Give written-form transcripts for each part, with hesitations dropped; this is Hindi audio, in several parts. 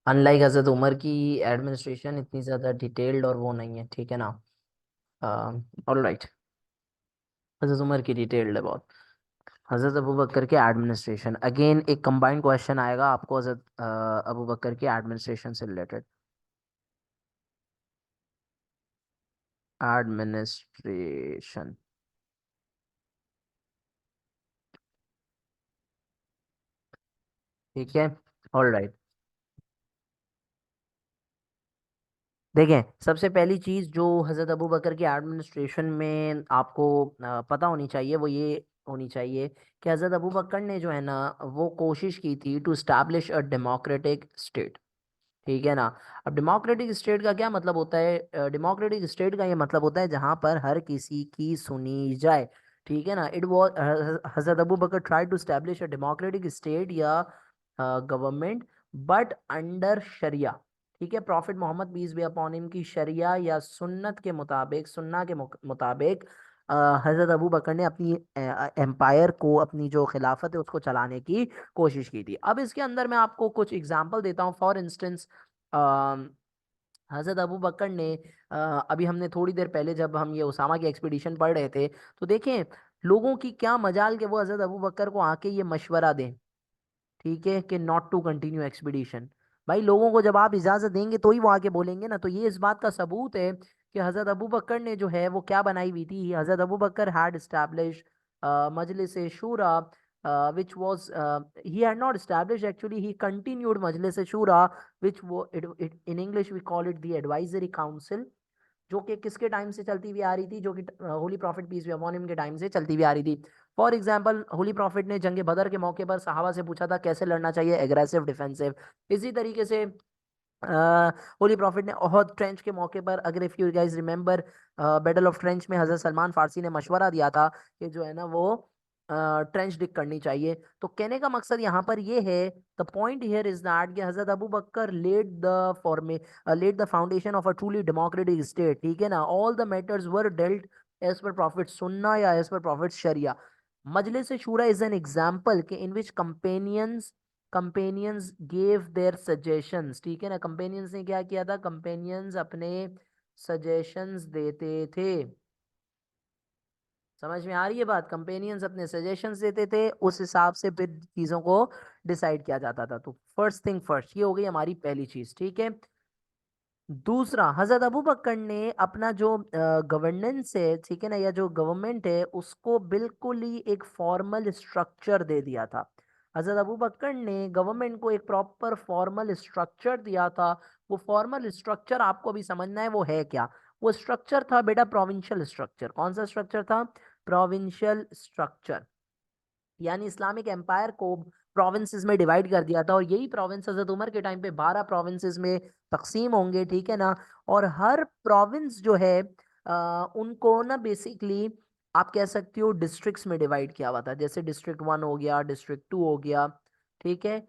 अनलाइक हजरत उमर की एडमिनिस्ट्रेशन इतनी ज़्यादा डिटेल्ड और वो नहीं है, ठीक है ना। All right. हजरत उमर की डिटेल्ड है बहुत। हजरत अबू बकर के एडमिनिस्ट्रेशन, अगेन एक कंबाइंड क्वेश्चन आएगा आपको हजरत अबू बकर के एडमिनिस्ट्रेशन से रिलेटेड। एडमिनिस्ट्रेशन। ठीक है। All right. देखें, सबसे पहली चीज जो हजरत अबू बकर के एडमिनिस्ट्रेशन में आपको पता होनी चाहिए वो ये होनी चाहिए कि हजरत अबू बकर ने जो है ना वो कोशिश की थी to establish a democratic state. ठीक है ना। अब डेमोक्रेटिक स्टेट का क्या मतलब होता है? डेमोक्रेटिक स्टेट का ये मतलब होता है जहां पर हर किसी की सुनी जाए। ठीक है ना। इट वॉज हजरत Abu Bakr try to establish a democratic state या गवर्नमेंट, बट अंडर शरिया। ठीक है, prophet Muhammad peace be upon him की शरिया या सुन्नत के मुताबिक, सुन्ना के मुताबिक हजरत अबू बकर ने अपनी एम्पायर को, अपनी जो खिलाफत है उसको चलाने की कोशिश की थी। अब इसके अंदर मैं आपको कुछ एग्जांपल देता हूँ। फॉर इंस्टेंस हजरत अबू बकर ने अ, अभी हमने थोड़ी देर पहले जब हम ये उसामा की एक्सपीडिशन पढ़ रहे थे तो देखें लोगों की क्या मजाल के वो हजरत अबू बकर को आके ये मशवरा दें, ठीक है, कि नॉट टू कंटिन्यू एक्सपीडिशन। भाई लोगों को जब आप इजाजत देंगे तो ही वो आगे बोलेंगे ना। तो ये इस बात का सबूत है कि हजरत अबू बकर ने जो है वो क्या बनाई हुई थी। हजरत Abu Bakr had establish Majlis Shura, which was he had not established, actually he continued majlis shura, which in English we call it the advisory council, जो कि किसके टाइम से चलती हुई आ रही थी? जो कि holy prophet peace be upon him के टाइम से चलती हुई आ रही थी। फॉर एग्जाम्पल, होली प्रॉफिट ने जंग बदर के मौके पर सहाबा से पूछा था कैसे लड़ना चाहिए, एग्रेसिव डिफेंसिव। इसी तरीके से होली प्रॉफिट ने ओहद ट्रेंच के मौके पर, अगर if you guys remember, battle of trench में हजरत सलमान फारसी ने मशवरा दिया था कि जो है ना वो ट्रेंच डिक करनी चाहिए। तो कहने का मकसद यहाँ पर ये है, the point here is that कि हजरत Abu Bakr led the foundation of a truly democratic state. ठीक है ना। All the matters were dealt as per prophet sunnah या एज पर प्रॉफिट शरिया। मजलिस शूरा इज एन एग्जाम्पल के इन विच कंपेनियंस गेव देयर सजेशंस। ठीक है ना। कंपेनियंस ने क्या किया था? कंपेनियंस अपने सजेशंस देते थे। समझ में आ रही है बात? कंपेनियंस अपने सजेशंस देते थे, उस हिसाब से फिर चीजों को डिसाइड किया जाता था। तो फर्स्ट थिंग फर्स्ट, ये हो गई हमारी पहली चीज। ठीक है। दूसरा, हजरत अबू बकर ने अपना जो गवर्नेंस है, ठीक है ना, या जो गवर्नमेंट है उसको बिल्कुल ही एक फॉर्मल स्ट्रक्चर दे दिया था। हजरत अबू बकर ने गवर्नमेंट को एक प्रॉपर फॉर्मल स्ट्रक्चर दिया था। वो फॉर्मल स्ट्रक्चर आपको भी समझना है वो है क्या। वो स्ट्रक्चर था बेटा प्रोविंशियल स्ट्रक्चर। कौन सा स्ट्रक्चर था? Provincial structure. यानी इस्लामिक एम्पायर को प्रोविंसेस में डिवाइड कर दिया था, और यही प्रोविंस हजरत उमर के टाइम पे 12 प्रोविंसेस में तकसीम होंगे। ठीक है ना। और हर प्रोविंस जो है उनको ना बेसिकली आप कह सकते हो डिस्ट्रिक्ट्स में डिवाइड किया हुआ था। जैसे डिस्ट्रिक्ट 1 हो गया, डिस्ट्रिक्ट 2 हो गया। ठीक है।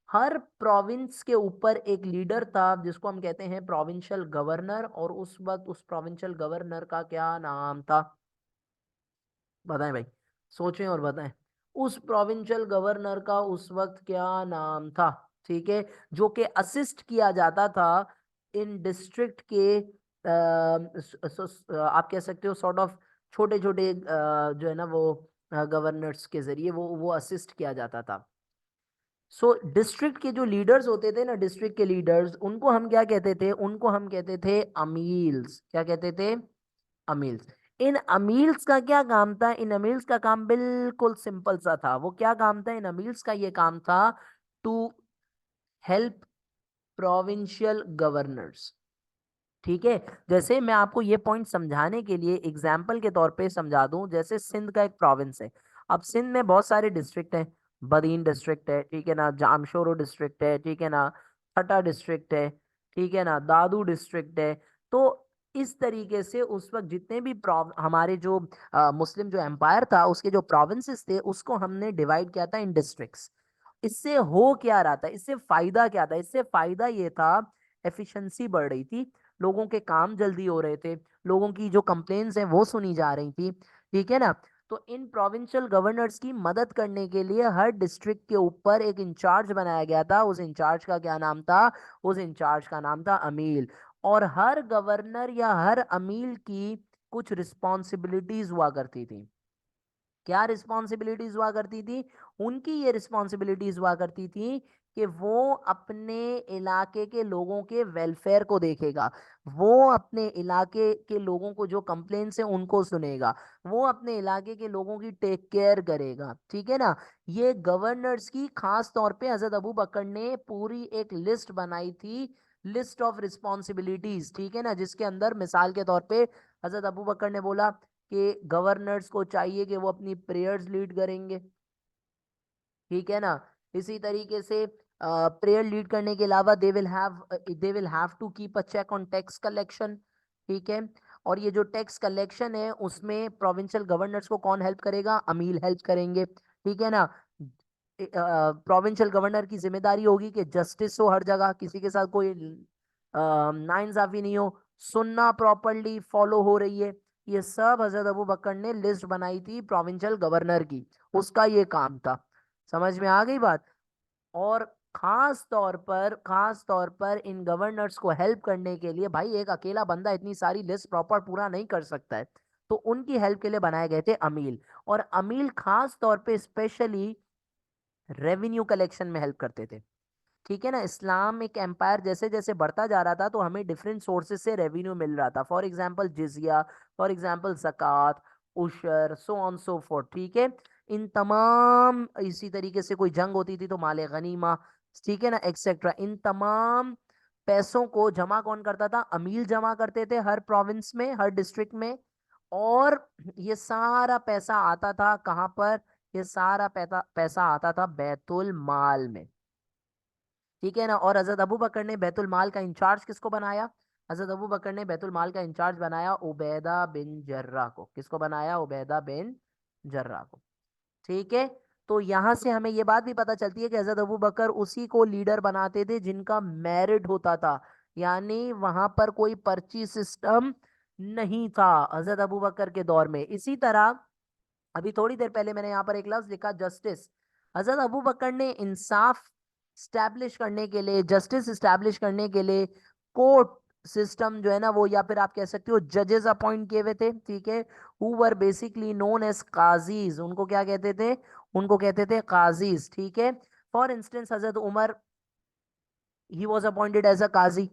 हर प्रोविंस के ऊपर एक लीडर था जिसको हम कहते हैं प्रोविंशियल गवर्नर, और उस वक्त उस प्रोविंशियल गवर्नर का क्या नाम था? बताएं भाई, सोचें और बताएं। उस प्रोविंशियल गवर्नर का उस वक्त क्या नाम था? ठीक है। जो कि असिस्ट किया जाता था इन डिस्ट्रिक्ट के आप कह सकते हो सॉर्ट ऑफ छोटे छोटे जो है ना वो गवर्नर्स के जरिए वो असिस्ट किया जाता था। सो डिस्ट्रिक्ट के जो लीडर्स होते थे ना, डिस्ट्रिक्ट के लीडर्स, उनको हम क्या कहते थे? उनको हम कहते थे अमील्स। क्या कहते थे? अमील्स। इन अमील्स का क्या काम था? इन अमील्स का काम बिल्कुल सिंपल सा था। वो क्या काम था इन अमील्स का? ये काम था टू हेल्प प्रोविंशियल गवर्नर्स। ठीक है। जैसे मैं आपको ये पॉइंट समझाने के लिए एग्जाम्पल के तौर पे समझा दूं, जैसे सिंध का एक प्रोविंस है। अब सिंध में बहुत सारे डिस्ट्रिक्ट हैं। बदीन डिस्ट्रिक्ट है, ठीक है ना, जामशोरो डिस्ट्रिक्ट है, ठीक है ना, ठट्टा डिस्ट्रिक्ट है, ठीक है ना, दादू डिस्ट्रिक्ट है। तो इस तरीके से उस वक्त जितने भी हमारे जो मुस्लिम जो एम्पायर था उसके जो प्रोविंसेस थे उसको हमने डिवाइड किया था इन डिस्ट्रिक्ट्स। इससे हो क्या रहा था? इससे फायदा क्या था? इससे फायदा ये था, एफिशिएंसी बढ़ रही थी, लोगों के काम जल्दी हो रहे थे, लोगों की जो कंप्लेन्स हैं वो सुनी जा रही थी। ठीक है ना। तो इन प्रोविंशियल गवर्नर्स की मदद करने के लिए हर डिस्ट्रिक्ट के ऊपर एक इंचार्ज बनाया गया था। उस इंचार्ज का क्या नाम था? उस इंचार्ज का नाम था अमील। और हर गवर्नर या हर अमील की कुछ रिस्पॉन्सिबिलिटीज हुआ करती थी। क्या रिस्पॉन्सिबिलिटीज हुआ करती थी? उनकी ये रिस्पॉन्सिबिलिटीज हुआ करती थी कि वो अपने इलाके के लोगों के वेलफेयर को देखेगा, वो अपने इलाके के लोगों को जो कंप्लेंट्स है उनको सुनेगा, वो अपने इलाके के लोगों की टेक केयर करेगा। ठीक है ना? ये गवर्नर्स की खास तौर पे हजरत अबू बकर ने पूरी एक लिस्ट बनाई थी, लिस्ट ऑफ रिस्पॉन्सिबिलिटीज। ठीक है ना? जिसके अंदर मिसाल के तौर पे हजरत अबू बकर ने बोला कि गवर्नर्स को चाहिए कि वो अपनी प्रेयर्स लीड करेंगे। ठीक है ना? इसी तरीके से प्रेयर लीड करने के अलावा they will have to keep a check on tax collection. ठीक है? और ये जो टैक्स कलेक्शन है उसमें प्रोविंशियल गवर्नर्स को कौन हेल्प करेगा? अमील हेल्प करेंगे। ठीक है ना? प्रोविंशियल गवर्नर की जिम्मेदारी होगी कि जस्टिस हो हर जगह, किसी के साथ कोई नाइंसाफी नहीं हो, सुनना प्रॉपरली फॉलो हो रही है। ये सब हजरत अबू बकर ने लिस्ट बनाई थी प्रोविंशियल गवर्नर की, उसका ये काम था। समझ में आ गई बात? और खास तौर पर इन गवर्नर्स को हेल्प करने के लिए, भाई एक अकेला बंदा इतनी सारी लिस्ट प्रॉपर पूरा नहीं कर सकता है, तो उनकी हेल्प के लिए बनाए गए थे अमील। और अमील खास तौर पे स्पेशली रेवेन्यू कलेक्शन में हेल्प करते थे। ठीक है ना? इस्लाम एक एम्पायर जैसे जैसे बढ़ता जा रहा था तो हमें डिफरेंट सोर्सेज से रेवेन्यू मिल रहा था। फॉर एग्जांपल जिजिया, फॉर एग्जांपल ज़कात, उशर, सो ऑन सो फोर्थ। ठीक है? इन तमाम, इसी तरीके से कोई जंग होती थी तो माले गनीमा, ठीक है ना, एक्सेट्रा। इन तमाम पैसों को जमा कौन करता था? अमील जमा करते थे हर प्रोविंस में, हर डिस्ट्रिक्ट में। और ये सारा पैसा आता था कहाँ पर? ये सारा पैसा पैसा आता था बैतुल माल में। ठीक है ना? और हजरत अबू बकर ने बैतुल माल का इंचार्ज किसको बनाया? हजरत अबू बकर ने बैतुल माल का इंचार्ज बनाया उबैदा बिन जर्रा को। किसको बनाया? उबैदा बिन जर्रा को। ठीक है? तो यहां से हमें ये बात भी पता चलती है कि हजरत अबू बकर उसी को लीडर बनाते थे जिनका मेरिट होता था, यानी वहां पर कोई पर्ची सिस्टम नहीं था हजरत अबू बकर के दौर में। इसी तरह अभी थोड़ी देर पहले मैंने यहाँ पर एक लफ्ज लिखा, जस्टिस। हजरत अबू बकर ने इंसाफ स्टैब्लिश करने के लिए, जस्टिस स्टैब्लिश करने के लिए कोर्ट सिस्टम जो है ना वो, या फिर आप कह सकते हो जजेस अपॉइंट किए हुए थे। ठीक है? Who were basically known as qazis. उनको क्या कहते थे? उनको कहते थे काजीज। ठीक है? फॉर इंस्टेंस हजरत Umar, he was appointed as a qazi.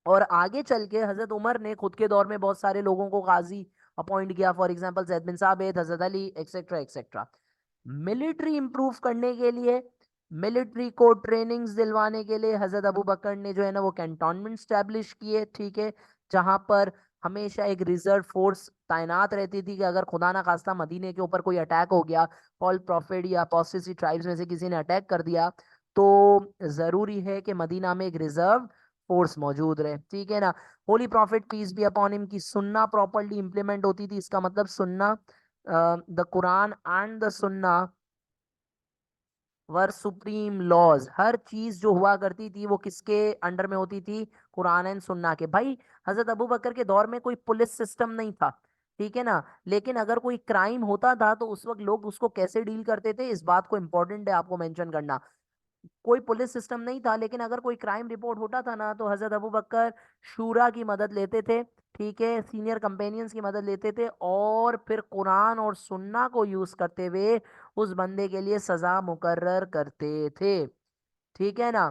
और आगे चल के हजरत उमर ने खुद के दौर में बहुत सारे लोगों को काजी अपॉइंट किया। फॉर एग्जांपल जैद बिन साबित, हजरत Ali, etcetera etcetera. Military improve करने के लिए, मिलिट्री को ट्रेनिंग्स दिलवाने के लिए हजरत अबू बकर ने जो है ना वो कैंटोनमेंट स्टैब्लिश किए। ठीक है? जहां पर हमेशा एक रिजर्व फोर्स तैनात रहती थी कि अगर खुदा ना खास्ता मदीने के ऊपर कोई अटैक हो गया, पॉल प्रॉफिट या अपोस्टेसी ट्राइब्स में से किसी ने अटैक कर दिया, तो जरूरी है कि मदीना में एक रिजर्व फोर्स मौजूद रहे। ठीक है ना? Holy prophet peace be upon him की सुन्ना प्रॉपर्ली इंप्लीमेंट होती थी। इसका मतलब सुन्ना, द कुरान एंड द सुन्ना वर सुप्रीम लॉज। हर चीज जो हुआ करती थी वो किसके अंडर में होती थी? कुरान एंड सुन्ना के। भाई हजरत अबू बकर के दौर में कोई पुलिस सिस्टम नहीं था। ठीक है ना? लेकिन अगर कोई क्राइम होता था तो उस वक्त लोग उसको कैसे डील करते थे, इस बात को इंपॉर्टेंट है आपको मेंशन करना। कोई पुलिस सिस्टम नहीं था, लेकिन अगर कोई क्राइम रिपोर्ट होता था ना तो हजरत अबू बकर शूरा की मदद लेते थे। ठीक है? सीनियर कंपेनियंस की मदद लेते थे और फिर कुरान और सुन्ना को यूज करते हुए उस बंदे के लिए सजा मुकर्रर करते थे। ठीक है ना?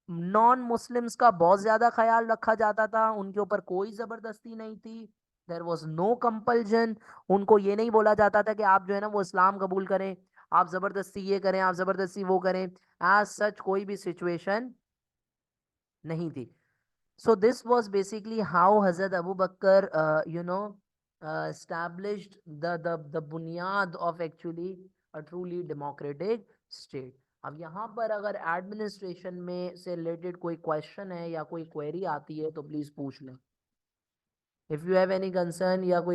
नॉन मुस्लिम्स का बहुत ज्यादा ख्याल रखा जाता था, उनके ऊपर कोई जबरदस्ती नहीं थी। There was no compulsion. उनको ये नहीं बोला जाता था कि आप जो है ना वो इस्लाम कबूल करें, आप जबरदस्ती ये करें, आप जबरदस्ती वो करें। एज सच कोई भी सिचुएशन नहीं थी। So this was basically how Hazrat Abu Bakr, established the बुनियाद of actually a truly democratic state. अब यहाँ पर अगर एडमिनिस्ट्रेशन में से रिलेटेड कोई क्वेश्चन है या कोई क्वेरी आती है तो प्लीज पूछ लें। If you have any concern या कोई